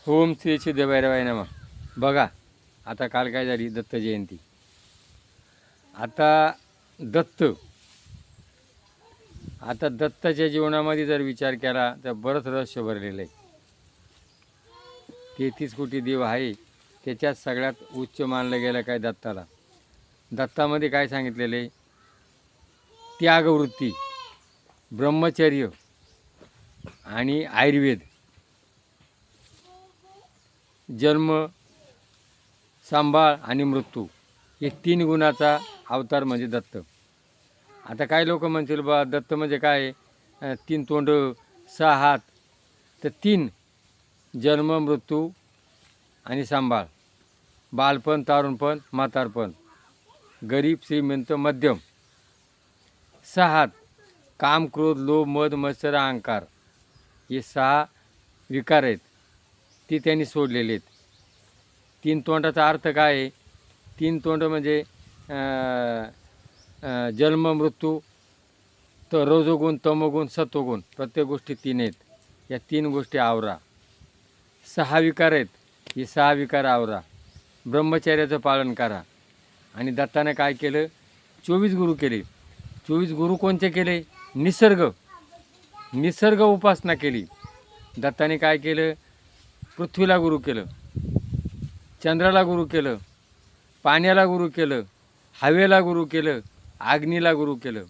ओम श्री सिद्धभैरवाय नमः. बघा आता काल काय झाली दत्त जयंती. आता दत्त आता दत्ताच्या जीवनामध्ये जर विचार केला तर बरंच रहस्य भरलेलं आहे. 33 कोटी देव आहे, त्याच्यात सगळ्यात उच्च मानलं गेलं काय दत्ताला. दत्तामध्ये काय सांगितलेलं आहे? त्यागवृत्ती, ब्रह्मचर्य आणि आयुर्वेद, जन्म, सांभाळ आणि मृत्यू, हे 3 गुणाचा अवतार म्हणजे दत्त. आता काही लोक म्हणतील बा दत्त म्हणजे काय, 3 तोंड 6 हात. तर 3 जन्म, मृत्यू आणि सांभाळ, बालपण, तारुणपण, म्हातारपण, गरीब, श्रीमंत, मध्यम. 6 हात काम, क्रोध, लोभ, मद, मत्सर, अहंकार, हे 6 विकार आहेत, ती त्यांनी सोडलेले आहेत. 3 तोंडाचा अर्थ काय आहे? 3 तोंड म्हणजे जन्म, मृत्यू, तर रजोगुण, तमोगुण, सत्वगुण, प्रत्येक गोष्टी 3 आहेत. या 3 गोष्टी आवरा. 6 विकार आहेत, हे 6 विकार आवरा. ब्रह्मचर्याचं पालन करा. आणि दत्ताने काय केलं? 24 गुरु केले. 24 गुरु कोणते केले? निसर्ग उपासना केली. दत्ताने काय केलं? पृथ्वीला गुरु केलं, चंद्राला गुरु केलं, पाण्याला गुरु केलं, हवेला गुरु केलं, अग्नीला गुरु केलं.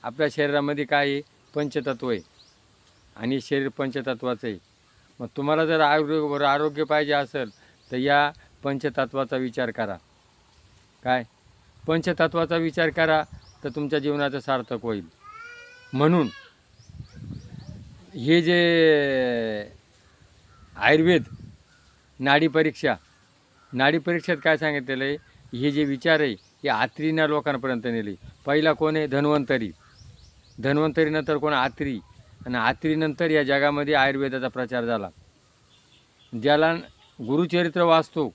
आपल्या शरीरामध्ये काय आहे? पंचतत्व आहे आणि शरीर पंचतत्वाचं आहे. मग तुम्हाला जर आरोग्य पाहिजे असेल तर या पंचतत्वाचा विचार करा. काय? पंचतत्वाचा विचार करा तर तुमच्या जीवनाचं सार्थक होईल. म्हणून हे जे आयुर्वेद, नाडी परीक्षेत काय सांगितलेलं आहे? हे जे विचार आहे हे आत्रीना लोकांपर्यंत नेले. पहिला कोण आहे? धन्वंतरीनंतर कोण? आत्री. आणि आत्रीनंतर या जगामध्ये आयुर्वेदाचा प्रचार झाला. ज्याला गुरुचरित्र वाचतो,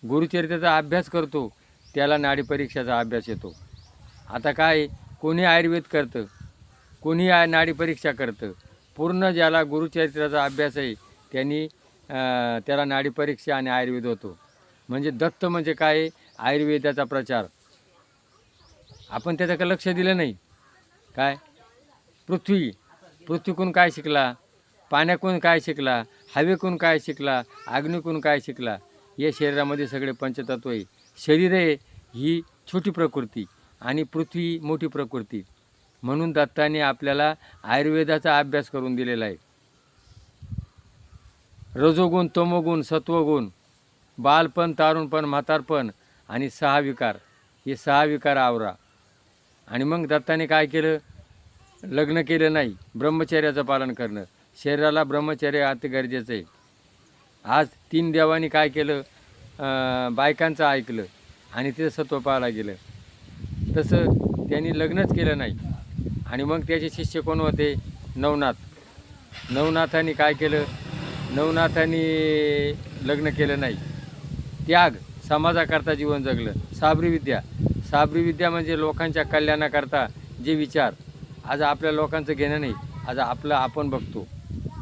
गुरुचरित्राचा अभ्यास करतो, त्याला नाडी परीक्षेचा अभ्यास येतो. आता काय, कोणी आयुर्वेद करतं, कोणी नाडी परीक्षा करतं. पूर्ण ज्याला गुरुचरित्राचा अभ्यास आहे त्यांनी त्याला नाडी परीक्षा आणि आयुर्वेद होतो. म्हणजे दत्त म्हणजे काय? आयुर्वेदाचा प्रचार. आपण त्याच्याकडे लक्ष दिलं नाही. काय? पृथ्वीकडून काय शिकला, पाण्याकडून काय शिकला, हवेकडून काय शिकला, अग्नीकडून काय शिकला. या शरीरामध्ये सगळे पंचतत्व आहे. शरीर आहे ही छोटी प्रकृती आणि पृथ्वी मोठी प्रकृती. म्हणून दत्ताने आपल्याला आयुर्वेदाचा अभ्यास करून दिलेला आहे. रजोगुण, तमोगुण, सत्वगुण, बालपण, तारुणपण, म्हातारपण आणि 6 विकार, हे 6 विकार आवरा. आणि मग दत्ताने काय केलं? लग्न केलं नाही, ब्रह्मचर्याचं पालन करणं. शरीराला ब्रह्मचर्य अति गरजेचं आहे. आज 3 देवांनी काय केलं? बायकांचं ऐकलं आणि ते सत्व पाहायला गेलं. तसं त्यांनी लग्नच केलं नाही. आणि मग त्याचे शिष्य कोण होते? नवनाथांनी काय केलं? नवनाथांनी लग्न केलं नाही, त्याग, समाजाकरता जीवन जगलं. साबरी विद्या म्हणजे लोकांच्या कल्याणाकरता जे विचार. आज आपल्या लोकांचं घेणं नाही, आज आपलं आपण बघतो.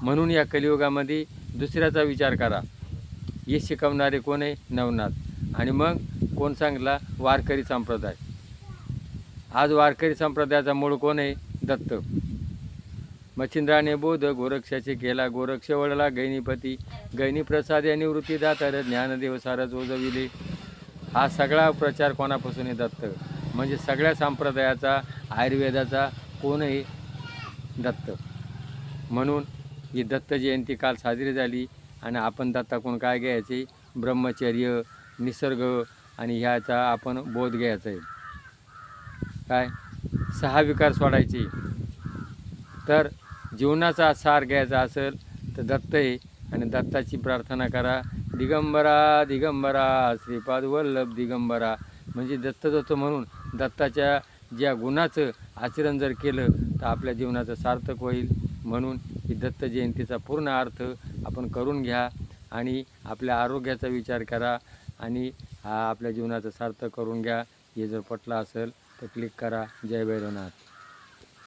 म्हणून या कलियुगामध्ये दुसऱ्याचा विचार करा. हे शिकवणारे कोण आहे? नवनाथ. आणि मग कोण सांगला? वारकरी संप्रदाय. आज वारकरी संप्रदायाचा मूळ कोण आहे? दत्त. मच्छिंद्राने बोध गोरक्षाचे केला, गोरक्ष वळला गैनीपती, गैनी प्रसाद या निवृत्ती दातार, ज्ञानदेव सारच ओजविले. हा सगळा प्रचार कोणापासून आहे? दत्त. म्हणजे सगळ्या संप्रदायाचा, आयुर्वेदाचा कोण आहे? दत्त. म्हणून ही दत्त जयंती काल साजरी झाली. आणि आपण दत्ताकडून काय घ्यायचे? ब्रह्मचर्य, निसर्ग आणि ह्याचा आपण बोध घ्यायचा आहे. काय? 6 विकार सोडायचे. तर जीवनाचा सार घ्यायचा असेल तर दत्त आहे. आणि दत्ताची प्रार्थना करा. दिगंबरा श्रीपाद वल्लभ दिगंबरा. म्हणजे दत्त म्हणून दत्ताच्या ज्या गुणाचं आचरण जर केलं तर आपल्या जीवनाचं सार्थक होईल. म्हणून ही दत्त जयंतीचा पूर्ण अर्थ आपण करून घ्या आणि आपल्या आरोग्याचा विचार करा आणि हा आपल्या जीवनाचं सार्थक करून घ्या. हे जर पटलं असेल तर क्लिक करा. जय भैरवनाथ.